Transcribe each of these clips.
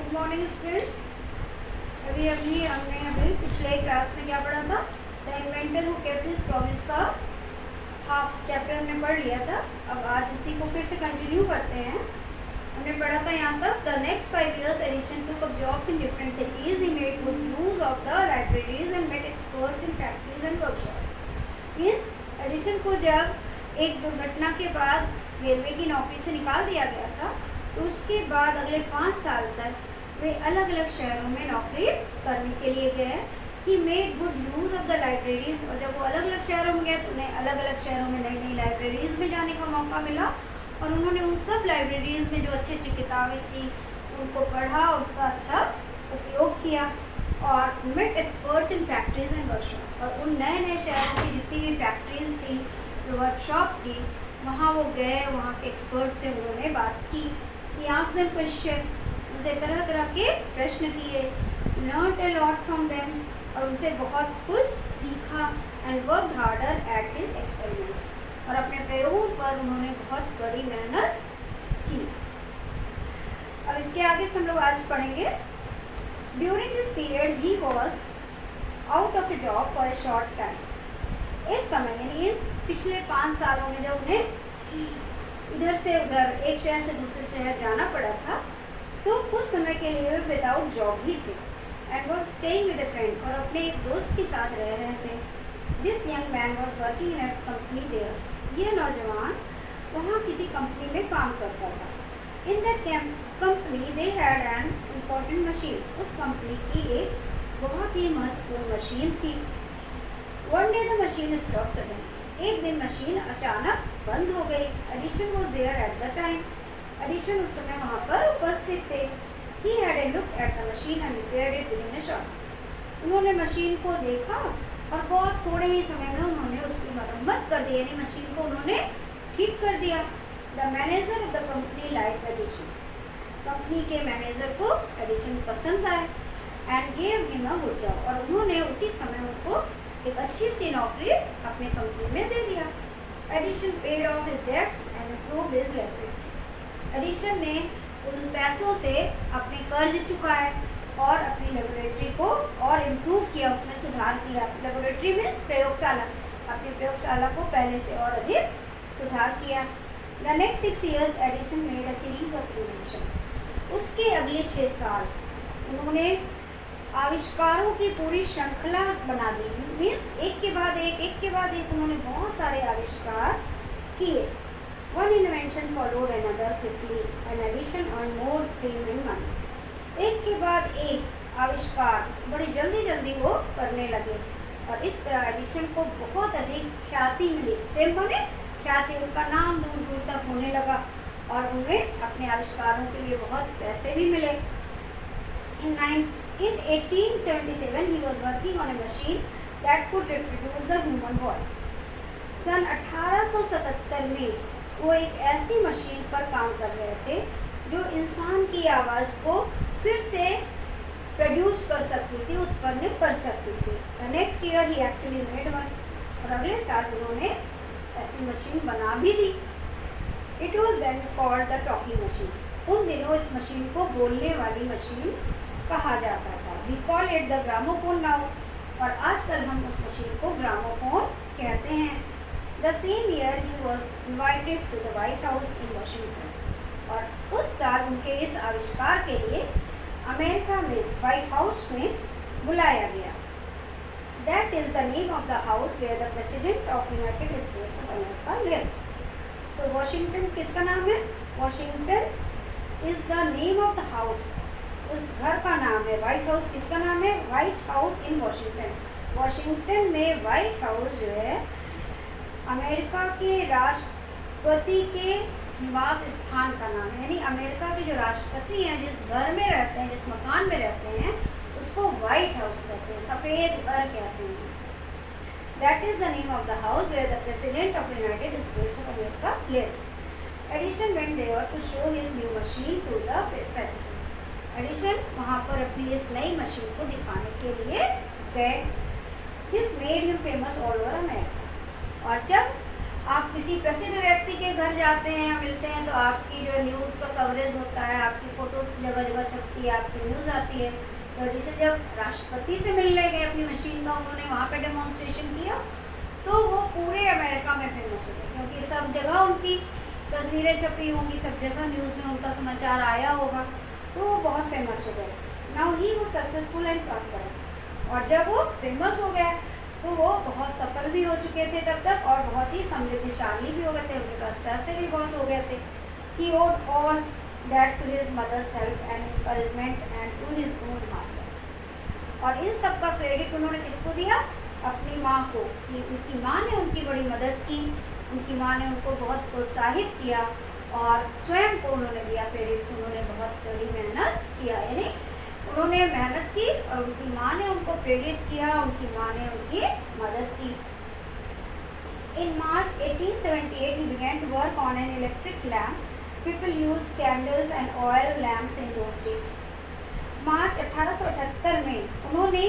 Good morning students. हमने पिछले class में क्या पढ़ा था? The inventor who kept his promise का हाफ चैप्टर हमने पढ़ लिया था। अब आज उसी को फिर से कंटिन्यू करते हैं। हमने पढ़ा था यहाँ तक the next 5 years Edison took up jobs in different cities. He made good use of the libraries and met experts in factories and workshops. Means Edison को जब एक दुर्घटना के बाद रेलवे की नौकरी से निकाल दिया गया था, तो उसके बाद अगले 5 साल तक वे अलग अलग शहरों में नौकरी करने के लिए गए। He made good use of the libraries, और जब वो अलग अलग शहरों में गए तो उन्हें अलग अलग शहरों में नई नई लाइब्रेरीज़ में जाने का मौका मिला, और उन्होंने उन सब लाइब्रेरीज़ में जो अच्छी अच्छी किताबें थी उनको पढ़ा और उसका अच्छा उपयोग किया। और met experts in factories and workshop, और उन नए नए शहरों की जितनी भी फैक्ट्रीज़ थी, जो वर्कशॉप थी, वहाँ वो गए, वहाँ के एक्सपर्ट से उन्होंने बात की। क्वेश्चन, उनसे तरह तरह के प्रश्न किए। Learn a lot from them, और उनसे बहुत कुछ सीखा। And work harder at his experiments, और अपने प्रयोगों पर उन्होंने बहुत बड़ी मेहनत की। अब इसके आगे से हम लोग आज पढ़ेंगे। During this period he was out of A job for a short time. इस समय यानी पिछले 5 सालों में जब उन्हें इधर से उधर एक शहर से दूसरे शहर जाना पड़ा था, तो कुछ समय के लिए वे विदाउट जॉब ही थे। And was staying with a friend, और अपने एक दोस्त के साथ रह रहे थे। This young man was working in a company there. यह नौजवान वहाँ किसी कंपनी में काम करता था। In that company they had an important machine. उस कंपनी की एक बहुत ही महत्वपूर्ण मशीन थी। One day the machine stop sudden. एक दिन मशीन अचानक बंद हो गई। Edison was there at the time. Addition उस समय वहाँ पर उपस्थित थे। He had a look at the machine and repaired it within A short. उन्होंने मशीन को देखा और बहुत थोड़े ही समय में उन्होंने उसकी मरम्मत कर दी, यानी मशीन को उन्होंने ठीक कर दिया। The manager of the company like Edison. Company के मैनेजर को एडिशन पसंद आए। And gave him a good job, और उन्होंने उसी समय उनको एक अच्छी सी नौकरी अपने कंपनी में दे दिया। Edison paid off his debts and improved his library. Edison ने उन पैसों से अपने कर्ज चुकाए और अपनी लेबोरेटरी को और इम्प्रूव किया, उसमें सुधार किया। लेबोरेटरी मीन्स प्रयोगशाला, अपनी प्रयोगशाला को पहले से और अधिक सुधार किया। The next 6 years Edison made a series of invention. उसके अगले 6 साल उन्होंने आविष्कारों की पूरी श्रृंखला बना दी। मीन्स एक के बाद एक उन्होंने बहुत सारे आविष्कार किए। One invention followed another quickly and Edison earn more fame and money. एक के बाद एक आविष्कार बड़ी जल्दी जल्दी वो करने लगे, और इस तरह एडिशन को बहुत अधिक ख्याति मिली। फेम माने ख्याति, उनका नाम दूर दूर तक होने लगा, और उन्हें अपने आविष्कारों के लिए बहुत पैसे भी मिले। In 1877 he was working on a machine that could reproduce the human voice. सन 1877 में वो एक ऐसी मशीन पर काम कर रहे थे जो इंसान की आवाज़ को फिर से प्रोड्यूस कर सकती थी, उत्पन्न कर सकती थी। The next year he actually made one, और अगले साल उन्होंने ऐसी मशीन बना भी दी। It was then called the talking machine. उन दिनों इस मशीन को बोलने वाली मशीन कहा जाता था। We call it the gramophone now, और आजकल हम उस मशीन को ग्रामोफोन कहते हैं। The same year he was invited to the White House in Washington, और उस साल उनके इस आविष्कार के लिए अमेरिका में व्हाइट हाउस में बुलाया गया। That is the name of the house where the President of United States of America lives. तो वॉशिंगटन किसका नाम है? Washington is the name of the house, उस घर का नाम है। व्हाइट हाउस किसका नाम है? White house in Washington. Washington में व्हाइट हाउस जो है अमेरिका के राष्ट्रपति के निवास स्थान का नाम है, यानी अमेरिका के जो राष्ट्रपति हैं जिस घर में रहते हैं, जिस मकान में रहते हैं, उसको व्हाइट हाउस कहते हैं, सफ़ेद घर कहते हैं। That is the name of the house where the president of United States of America lives. Edison went there to show his new machine to the president. Edison वहाँ पर अपनी इस नई मशीन को दिखाने के लिए गए। This made him famous all over America, और जब आप किसी प्रसिद्ध व्यक्ति के घर जाते हैं या मिलते हैं तो आपकी जो न्यूज़ का कवरेज होता है, आपकी फ़ोटो जगह जगह छपती है, आपकी न्यूज़ आती है। तो एडिसन जब राष्ट्रपति से मिलने गए अपनी मशीन का, उन्होंने वहाँ पे डेमोन्स्ट्रेशन किया तो वो पूरे अमेरिका में फेमस हो गए, क्योंकि सब जगह उनकी तस्वीरें छपी होंगी, सब जगह न्यूज़ में उनका समाचार आया होगा, तो वो बहुत फेमस हो गए। नाउ ही वो सक्सेसफुल एंड प्रॉस्परस। और जब वो फेमस हो गए तो वो बहुत सफल भी हो चुके थे तब तक, और बहुत ही समृद्धिशाली भी हो गए थे, उनके पास पैसे भी बहुत हो गए थे। He owed all that to his mother's help and encouragement and to his own hard work. और इन सब का क्रेडिट उन्होंने किसको दिया? अपनी माँ को, कि उनकी माँ ने उनकी बड़ी मदद की, उनकी माँ ने उनको बहुत प्रोत्साहित किया, और स्वयं को उन्होंने दिया क्रेडिट, उन्होंने बहुत बड़ी मेहनत किया। यानी उन्होंने मेहनत की और उनकी माँ ने उनको प्रेरित किया, उनकी माँ ने उनकी मदद की। In March 1878, he began to work on an electric lamp. People used candles and oil lamps in those days. मार्च 1878 में उन्होंने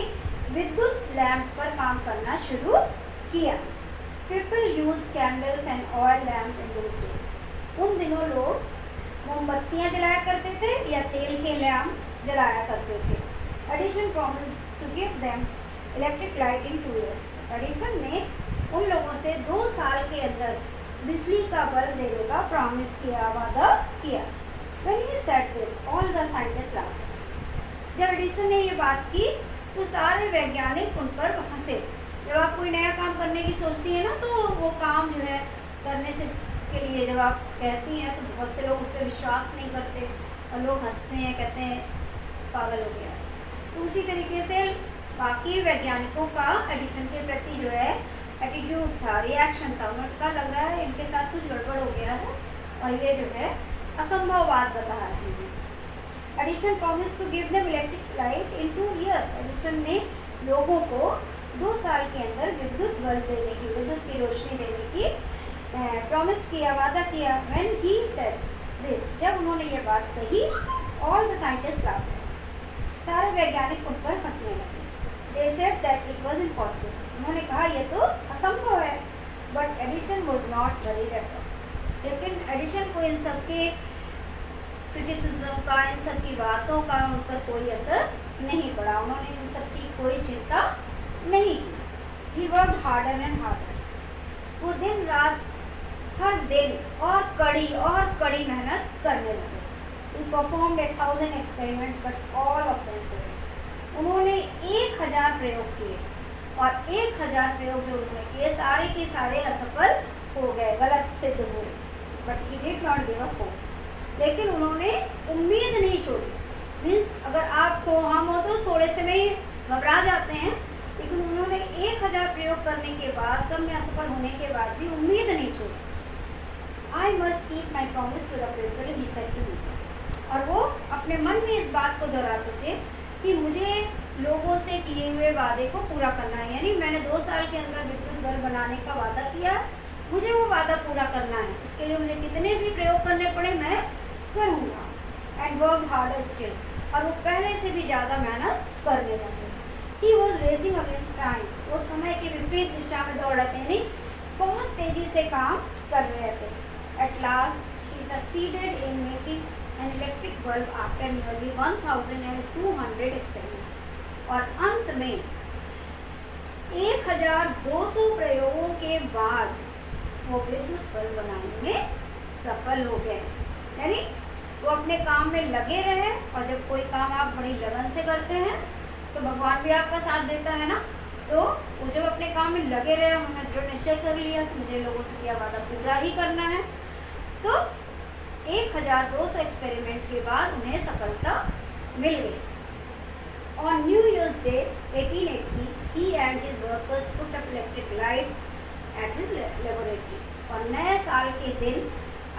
विद्युत लैंप पर काम करना शुरू किया। People used candles and oil lamps in those days. उन दिनों लोग मोमबत्तियाँ जलाया करते थे या तेल के लैंप जलाया करते थे। Edison promised to give them electric light in 2 years. Edison ने उन लोगों से 2 साल के अंदर बिजली का बल्ब देने का प्रॉमिस किया, वादा किया। When he said this, all the scientists laughed. जब एडिसन ने ये बात की तो सारे वैज्ञानिक उन पर हंसे। जब आप कोई नया काम करने की सोचती है ना, तो वो काम जो है करने से के लिए जब आप कहती हैं तो बहुत से लोग उस पर विश्वास नहीं करते और लोग हंसते हैं, कहते हैं पागल हो गया। तो उसी तरीके से बाकी वैज्ञानिकों का एडिसन के प्रति जो है एटीट्यूड था, रिएक्शन था। उनका लग रहा है इनके साथ कुछ गड़बड़ हो गया है और ये जो है असंभव बात बता रहे हैं। Edison promise to give them electric light in 2 years. Edison ने लोगों को 2 साल के अंदर विद्युत बल्ब देने की, विद्युत की रोशनी देने की प्रॉमिस किया, वादा किया। When he said this, जब उन्होंने ये बात कही, all the scientists laughed. सारे वैज्ञानिक उन पर हंसने लगे। They said that it was impossible. उन्होंने कहा ये तो असंभव है। But Edison was not worried at all. लेकिन एडिसन को इन सब के क्रिटिसिज्म का, इन सब की बातों का उन पर कोई असर नहीं पड़ा। उन्होंने इन सब की कोई चिंता नहीं की। He worked harder and harder. वो दिन रात हर दिन और कड़ी मेहनत करने लगे। He performed 1000 experiments, but all of them failed. उन्होंने 1000 प्रयोग किए और 1000 प्रयोग जो उन्होंने किए सारे के सारे असफल हो गए, गलत सिद्ध हुए। But he did not give up hope. लेकिन उन्होंने उम्मीद नहीं छोड़ी। मीन्स अगर आप हो, हम हो तो थोड़े से में ही घबरा जाते हैं, लेकिन उन्होंने 1000 प्रयोग करने के बाद, सब में असफल होने के बाद भी उम्मीद नहीं छोड़ी। I must keep my promise to the people, he said to himself. और वो अपने मन में इस बात को दोहराते थे कि मुझे लोगों से किए हुए वादे को पूरा करना है। यानी मैंने 2 साल के अंदर विद्युत बल्ब बनाने का वादा किया, मुझे वो वादा पूरा करना है। इसके लिए मुझे कितने भी प्रयोग करने पड़े मैं करूँगा। एंड वर्क हार्डर स्टिल, और वो पहले से भी ज़्यादा मेहनत करने लगे। He was racing against time, वो समय के विपरीत दिशा में दौड़ रहे थे, यानी बहुत तेज़ी से काम कर रहे थे। At last he succeeded in making an electric bulb after nearly 1200 experiments. और अंत में 1200 प्रयोगों के बाद वो विद्युत बल्ब बनाने में सफल हो गए। यानी वो अपने काम में लगे रहे, और जब कोई काम आप बड़ी लगन से करते हैं तो भगवान भी आपका साथ देता है ना। तो वो जब अपने काम में लगे रहे, उन्होंने दृढ़ निश्चय कर लिया कि मुझे लोगों से किया वादा पूरा ही करना है, तो 1200 एक्सपेरिमेंट के बाद उन्हें सफलता मिल गई। On New Year's Day 1880, he and his workers put up electric lights at his laboratory. और नए साल के दिन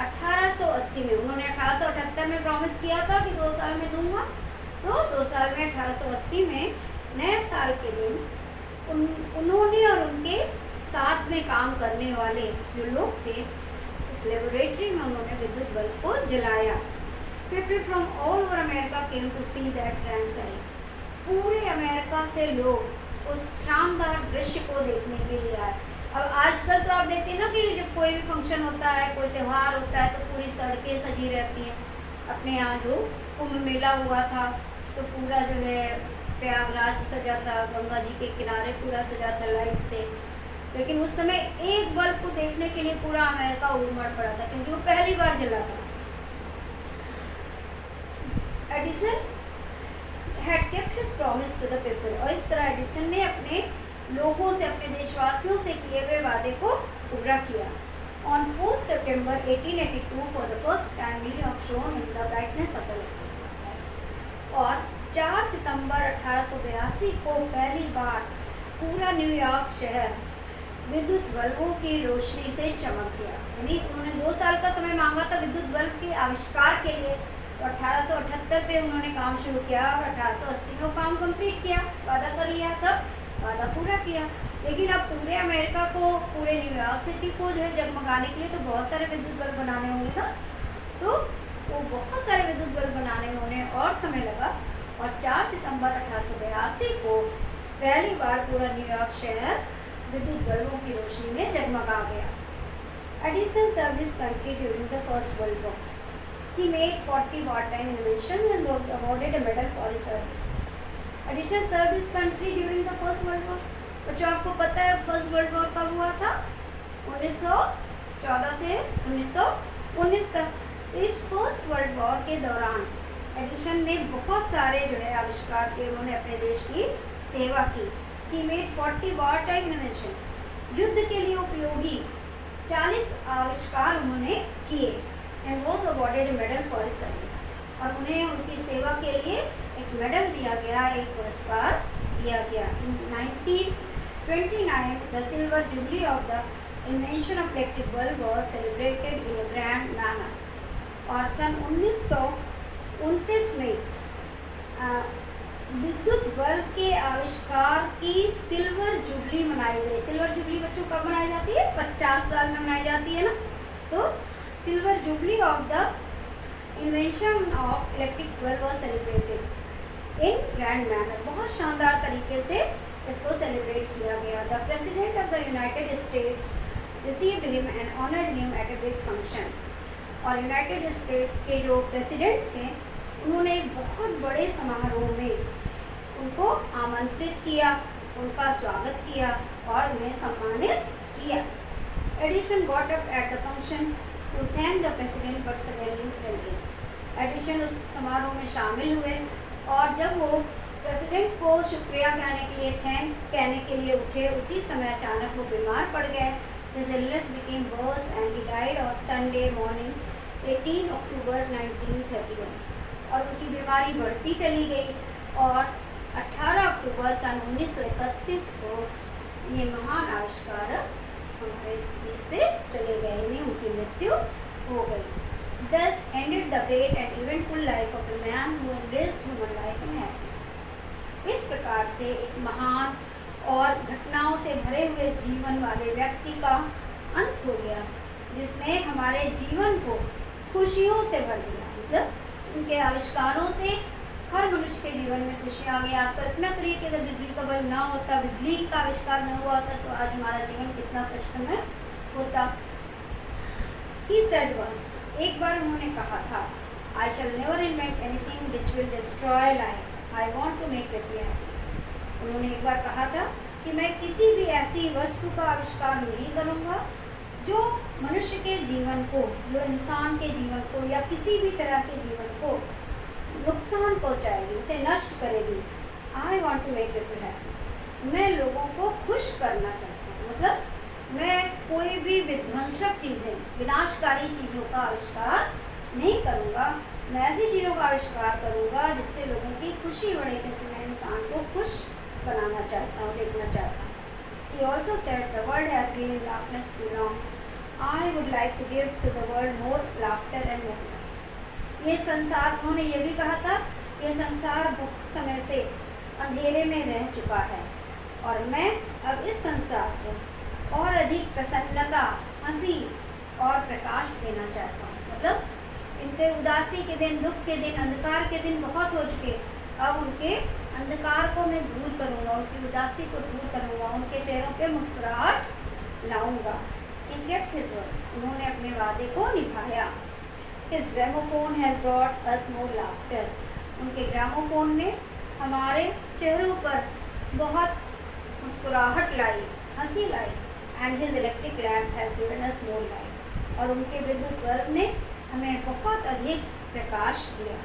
1880 में, उन्होंने 1878 में प्रॉमिस किया था कि 2 साल में दूंगा, तो 2 साल में 1880 में नए साल के दिन उन्होंने और उनके साथ में काम करने वाले जो लोग थे, उस लेबोरेटरी में उन्होंने विद्युत बल्ब को जलाया। People from all over America came to see that grand sight. पूरे अमेरिका से लोग उस शानदार दृश्य को देखने के लिए आए। अब आजकल तो आप देखते हैं ना कि जब कोई भी फंक्शन होता है, कोई त्यौहार होता है, तो पूरी सड़कें सजी रहती हैं। अपने यहाँ जो कुंभ मेला हुआ था तो पूरा जो है प्रयागराज सजा था, गंगा जी के किनारे पूरा सजा था लाइट से। लेकिन उस समय एक बल्ब को देखने के लिए पूरा अमेरिका उमड़ पड़ा था, क्योंकि वो पहली बार जला था। Edison had kept his promise to the people, और इस तरह एडिसन ने अपने लोगों से, अपने देशवासियों से किए हुए वादे को पूरा किया। On 4 September 1882 for the first time New York shone in the brightness of the light, और 4 सितंबर 1882 को पहली बार पूरा न्यूयॉर्क शहर विद्युत बल्बों की रोशनी से चमक गया। यानी उन्होंने 2 साल का समय मांगा था विद्युत बल्ब के आविष्कार के लिए, तो 1878 पे उन्होंने काम शुरू किया और 1880 में काम कंप्लीट किया, वादा कर लिया, तब वादा पूरा किया। लेकिन अब पूरे अमेरिका को, पूरे न्यूयॉर्क सिटी को जो है जगमगाने के लिए तो बहुत सारे विद्युत बल्ब बनाने होंगे ना, तो वो बहुत सारे विद्युत बल्ब बनाने में उन्हें और समय लगा, और 4 सितंबर 1882 को पहली बार पूरा न्यूयॉर्क शहर विद्युत बल्बों की रोशनी में जगमगा गया। Edison served his country during the first world war. He made 40 wartime inventions and was awarded a medal for his service. Edison served his country during the First World War. बच्चों आपको पता है फर्स्ट वर्ल्ड वॉर कब हुआ था? 1914 से 1919 तक। तो इस फर्स्ट वर्ल्ड वॉर के दौरान एडिसन ने बहुत सारे जो है आविष्कार किए, उन्होंने अपने देश की सेवा की। He made 40 wartime inventions. युद्ध के लिए उपयोगी 40 आविष्कार उन्होंने किए। And was awarded a medal for his service. और उन्हें उनकी सेवा के लिए एक मेडल दिया गया, एक पुरस्कार दिया गया। In 1929, the silver jubilee of the invention of electric bulb was celebrated in a grand manner. और सन 1929 में विद्युत बल्ब के आविष्कार की सिल्वर जुबली मनाई गई। सिल्वर जुबली बच्चों कब मनाई जाती है? 50 साल में मनाई जाती है ना। तो silver jubilee of the invention of electric bulb was celebrated in grand manner. बहुत शानदार तरीके से इसको सेलिब्रेट किया गया। The president of the United states received him and honoured him at a big function. और यूनाइटेड स्टेट के जो प्रेसिडेंट थे उन्होंने एक बहुत बड़े समारोह में उनको आमंत्रित किया, उनका स्वागत किया और उन्हें सम्मानित किया। Edison got up at the function to thank the president but suddenly fell ill. Edison उस समारोह में शामिल हुए और जब वो प्रेसिडेंट को शुक्रिया कहने के लिए कहने के लिए उठे, उसी समय अचानक वो बीमार पड़ गए। His illness became worse and he died on Sunday morning 18 अक्टूबर 1931। और उनकी बीमारी बढ़ती चली गई और 18 अक्टूबर सन 1931 को ये महान आविष्कारक हमारे बीच से चले गए, यानी उनकी मृत्यु हो गई। Thus ended the great and eventful life of a man who embraced human life and happiness. इस प्रकार से एक महान और घटनाओं से भरे हुए जीवन वाले व्यक्ति का अंत हो गया, जिसने हमारे जीवन को खुशियों से भर दिया। मतलब उनके आविष्कारों से हर मनुष्य के जीवन में खुशी आ गई। आप कल्पना करिए कि अगर बिजली का बल्ब ना होता, बिजली का आविष्कार न हुआ होता, तो आज हमारा जीवन कितना कष्टमय होता। He said once, एक बार उन्होंने कहा था, I shall never invent anything which will destroy life. I want to make it happy. उन्होंने एक बार कहा था कि मैं किसी भी ऐसी वस्तु का आविष्कार नहीं करूँगा जो मनुष्य के जीवन को, जो इंसान के जीवन को या किसी भी तरह के जीवन को नुकसान पहुंचाएगी, उसे नष्ट करेगी। I want to make people happy. मैं लोगों को खुश करना चाहता हूँ। मतलब मैं कोई भी विध्वंसक चीज़ें, विनाशकारी चीज़ों का आविष्कार नहीं करूँगा। मैं ऐसी चीज़ों का आविष्कार करूँगा जिससे लोगों की खुशी बढ़े, क्योंकि मैं इंसान को खुश बनाना चाहता हूँ, देखना चाहता हूँ। He also said the world has been in darkness too long. I would like to give to the world more laughter and more love. ये संसार, उन्होंने ये भी कहा था, ये संसार बहुत समय से अंधेरे में रह चुका है और मैं अब इस संसार को और अधिक प्रसन्नता, हंसी और प्रकाश देना चाहता हूँ। मतलब इनके उदासी के दिन, दुख के दिन, अंधकार के दिन बहुत हो चुके। अब उनके अंधकार को मैं दूर करूँगा, उनकी उदासी को दूर करूँगा, उनके चेहरों पे मुस्कुराहट लाऊंगा। He kept his word. उन्होंने अपने वादे को निभाया। His gramophone has brought us more laughter. उनके ग्रामोफोन ने हमारे चेहरों पर बहुत मुस्कुराहट लाई, हंसी लाई। And his electric lamp has given us more light. और उनके विद्युत बल्ब ने हमें बहुत अधिक प्रकाश दिया।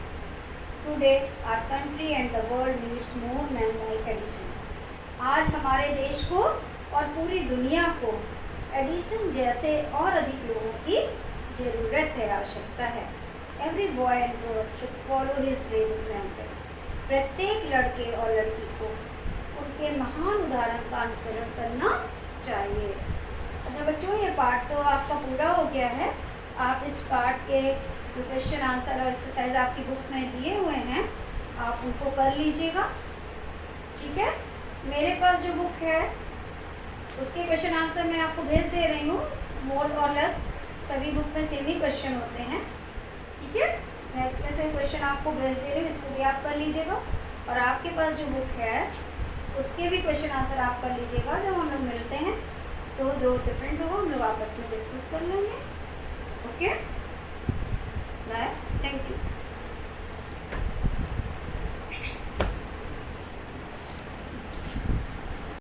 Today our country and the world needs more men like Edison. आज हमारे देश को और पूरी दुनिया को एडिसन जैसे और अधिक लोगों की ज़रूरत है, आवश्यकता है। Every boy and girl should follow his brave example. प्रत्येक लड़के और लड़की को उनके महान उदाहरण का अनुसरण करना चाहिए। अच्छा बच्चों, ये पार्ट तो आपका पूरा हो गया है। आप इस पार्ट के जो क्वेश्चन आंसर और एक्सरसाइज आपकी बुक में दिए हुए हैं, आप उनको कर लीजिएगा, ठीक है। मेरे पास जो बुक है उसके क्वेश्चन आंसर मैं आपको भेज दे रही हूँ। मोर और लेस सभी बुक में सेम ही क्वेश्चन होते हैं, ठीक है। मैं इसमें से क्वेश्चन आपको भेज दे रही हूँ, इसको भी आप कर लीजिएगा। और आपके पास जो बुक है उसके भी क्वेश्चन आंसर आप कर लीजिएगा। जब हम लोग मिलते हैं तो जो डिफरेंट होगा हम लोग आपस में डिस्कस कर लेंगे। Okay, bye, thank you.